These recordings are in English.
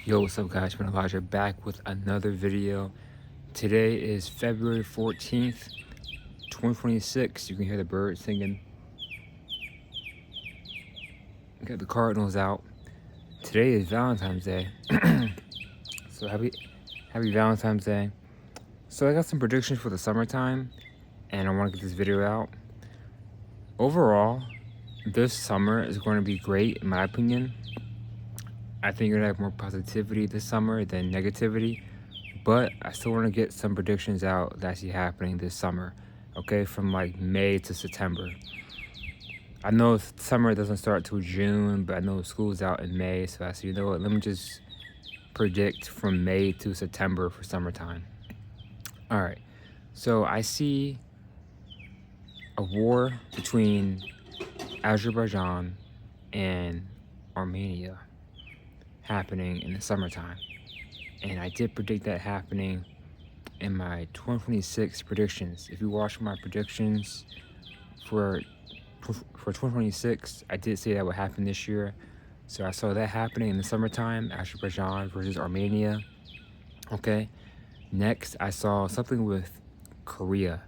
Yo, what's up guys, Ben Elijah back with another video. Today is February 14th, 2026. You can hear the birds singing. Got the Cardinals out. Today is Valentine's Day. So happy Valentine's Day. So I got some predictions for the summertime and I want to get this video out. Overall, this summer is going to be great in my opinion. I think you're gonna have more positivity this summer than negativity, but I still want to get some predictions out that I see happening this summer, okay, from like May to September. I know summer doesn't start till June, but I know school's out in May, so I said, you know what, let me just predict from May to September for summertime. All right, so I see a war between Azerbaijan and Armenia happening in the summertime, and I did predict that happening in my 2026 predictions. If you watch my predictions for 2026, I did say that would happen this year, so I saw that happening in the summertime, Azerbaijan versus Armenia. Okay, next I saw something with Korea,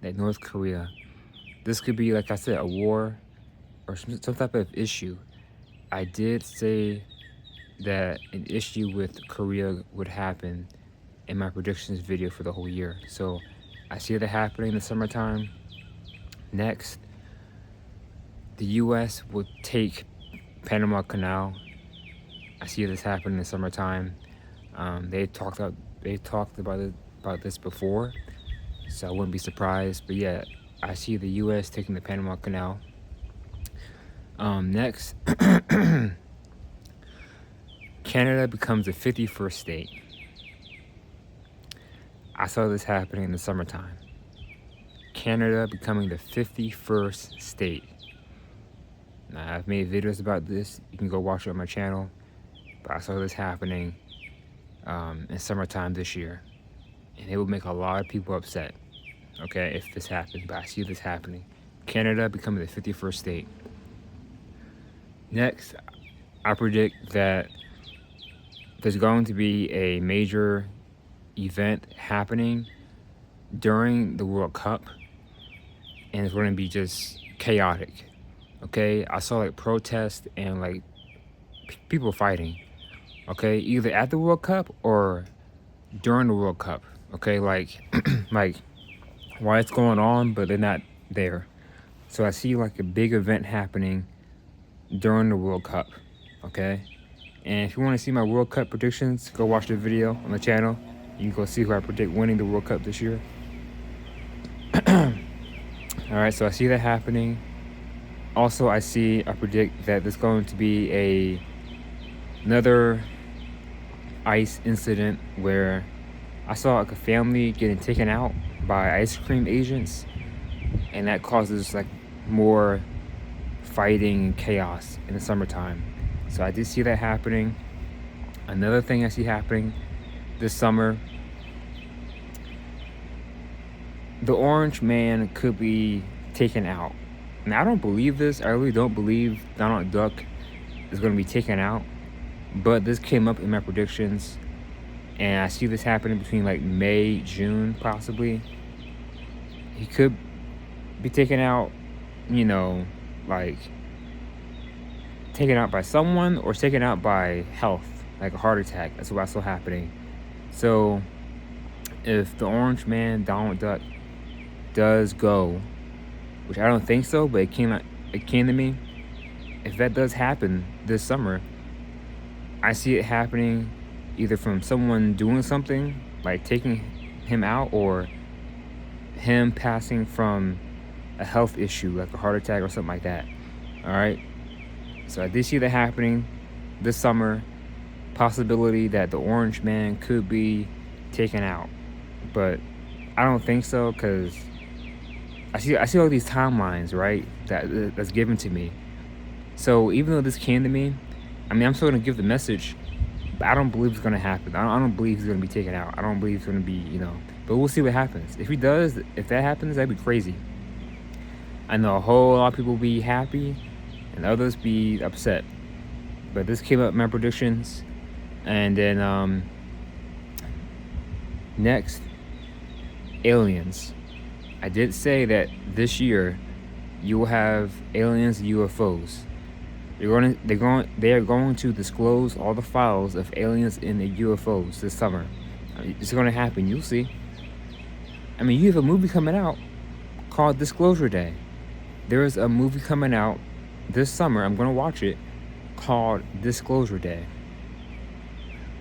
like North Korea. This could be, like I said, a war or some type of issue. I did say that an issue with Korea would happen in my predictions video for the whole year. So I see that happening in the summertime. Next, the US will take Panama Canal. I see this happening in the summertime. They talked about this before, so I wouldn't be surprised. But yeah, I see the US taking the Panama Canal. Next, Canada becomes the 51st state. I saw this happening in the summertime. Canada becoming the 51st state. Now, I've made videos about this. You can go watch it on my channel. But I saw this happening in summertime this year. And it would make a lot of people upset, okay, if this happens. But I see this happening. Canada becoming the 51st state. Next, I predict that there's going to be a major event happening during the World Cup, and it's going to be just chaotic. Okay, I saw like protests and like people fighting. Okay, either at the World Cup or during the World Cup. Okay, like like why it's going on, but they're not there. So I see like a big event happening during the World Cup. Okay. And if you want to see my World Cup predictions, go watch the video on the channel. You can go see who I predict winning the World Cup this year. Alright, so I see that happening. Also, I predict that there's going to be another ICE incident where I saw like a family getting taken out by ice cream agents, and that causes like more fighting and chaos in the summertime. So I did see that happening. Another thing I see happening this summer, the Orange Man could be taken out. Now, I don't believe this. I really don't believe Donald Duck is going to be taken out. But this came up in my predictions. And I see this happening between like May, June, possibly. He could be taken out, you know, like taken out by someone or taken out by health, like a heart attack. That's what's still happening. So if the Orange Man, Donald Duck, does go, which I don't think so, but it came to me, if that does happen this summer, I see it happening either from someone doing something like taking him out, or him passing from a health issue like a heart attack or something like that. All right, so I did see that happening this summer. Possibility that the Orange Man could be taken out, but I don't think so, because I see all these timelines, right, that's given to me. So even though this came to me, I mean, I'm still gonna give the message, but I don't believe it's gonna happen. I don't believe he's gonna be taken out. I don't believe it's gonna be, but we'll see what happens. If that happens, that'd be crazy. I know a whole lot of people will be happy and others be upset. But this came up in my predictions. And then next, aliens. I did say that this year you will have aliens and UFOs. They are going to disclose all the files of aliens and the UFOs this summer. It's going to happen. You'll see. I mean, you have a movie coming out called Disclosure Day. There is a movie coming out this summer. I'm going to watch it, called Disclosure Day.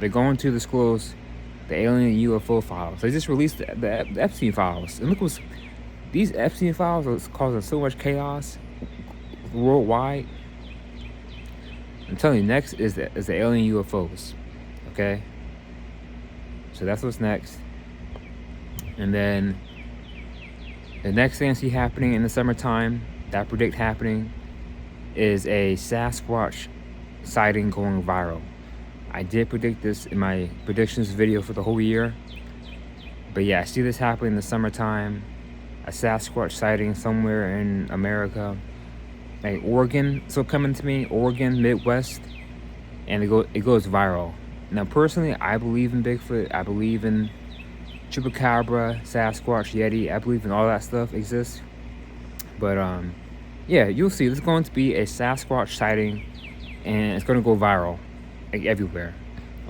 They're going to disclose the alien and UFO files. They just released the Epstein files. And look what's... These Epstein files are causing so much chaos worldwide. I'm telling you, next is the alien UFOs. Okay? So that's what's next. And then the next thing I see happening in the summertime that I predict happening is a Sasquatch sighting going viral. I did predict this in my predictions video for the whole year. But yeah, I see this happening in the summertime. A Sasquatch sighting somewhere in America. Like Oregon, so coming to me, Oregon, Midwest. And it goes viral. Now personally, I believe in Bigfoot. I believe in Chupacabra, Sasquatch, Yeti. I believe in all that stuff exists. But yeah, you'll see. There's going to be a Sasquatch sighting, and it's going to go viral, like everywhere.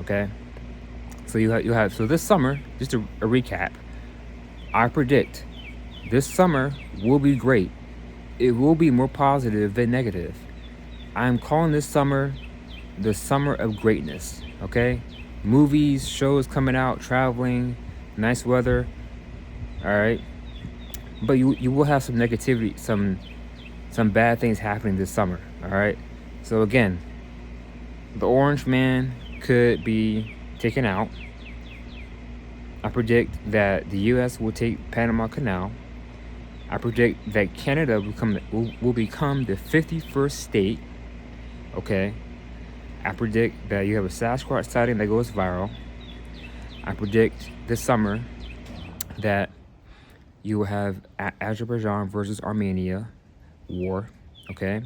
Okay. So you have. So this summer, just a recap. I predict this summer will be great. It will be more positive than negative. I'm calling this summer the summer of greatness. Okay. Movies, shows coming out, traveling, nice weather. All right. But you will have some negativity, some bad things happening this summer. All right. So again, the Orange Man could be taken out. I predict that the U.S. will take Panama Canal. I predict that Canada will become the 51st state. Okay. I predict that you have a Sasquatch sighting that goes viral. I predict this summer that you will have Azerbaijan versus Armenia war. Okay.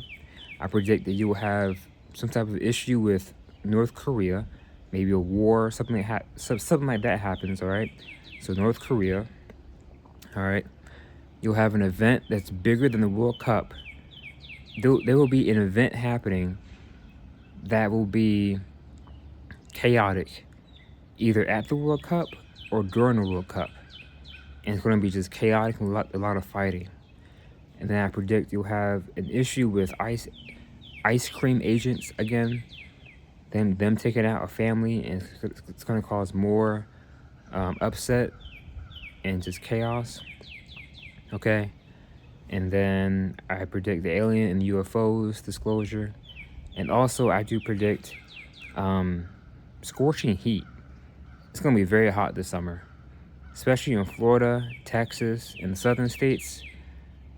I predict that you will have some type of issue with North Korea, maybe a war, something like that happens. All right. So North Korea. All right. You'll have an event that's bigger than the World Cup. There will be an event happening that will be chaotic, either at the World Cup or during the World Cup. And it's going to be just chaotic and a lot of fighting. And then I predict you'll have an issue with ice cream agents again. Them taking out a family, and it's going to cause more upset and just chaos. Okay. And then I predict the alien and UFOs disclosure. And also I do predict scorching heat. It's going to be very hot this summer, especially in Florida, Texas, and the southern states.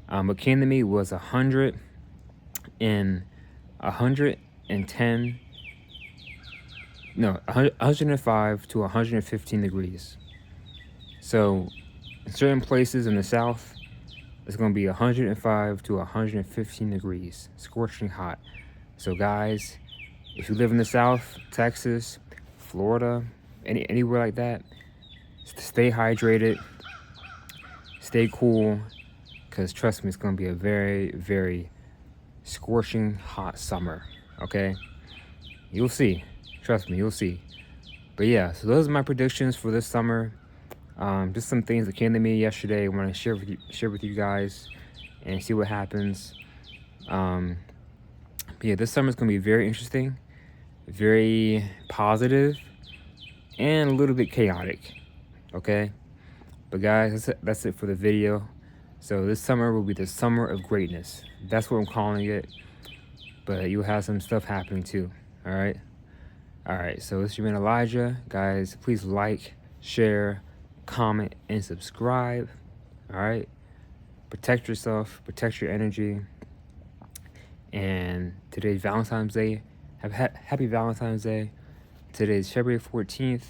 What came to me was 110 105 to 115 degrees. So in certain places in the south, it's going to be 105 to 115 degrees, scorching hot. So guys, if you live in the south, Texas, Florida, anywhere like that, stay hydrated, stay cool, because trust me, it's going to be a very, very scorching hot summer. Okay. You'll see. Trust me, you'll see. But yeah, so those are my predictions for this summer. Just some things that came to me yesterday. I want to share with you guys and see what happens. But yeah, this summer is going to be very interesting, very positive, and a little bit chaotic. Okay. But guys, that's it for the video. So this summer will be the summer of greatness. That's what I'm calling it. But you'll have some stuff happening too. All right. All right. So this has been Elijah. Guys, please like, share, comment, and subscribe. All right. Protect yourself. Protect your energy. And today's Valentine's Day. Happy Valentine's Day. Today's February 14th,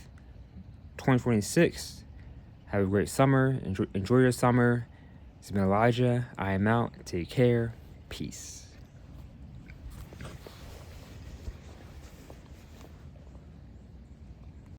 2026. Have a great summer. Enjoy your summer. It's been Elijah. I am out. Take care. Peace.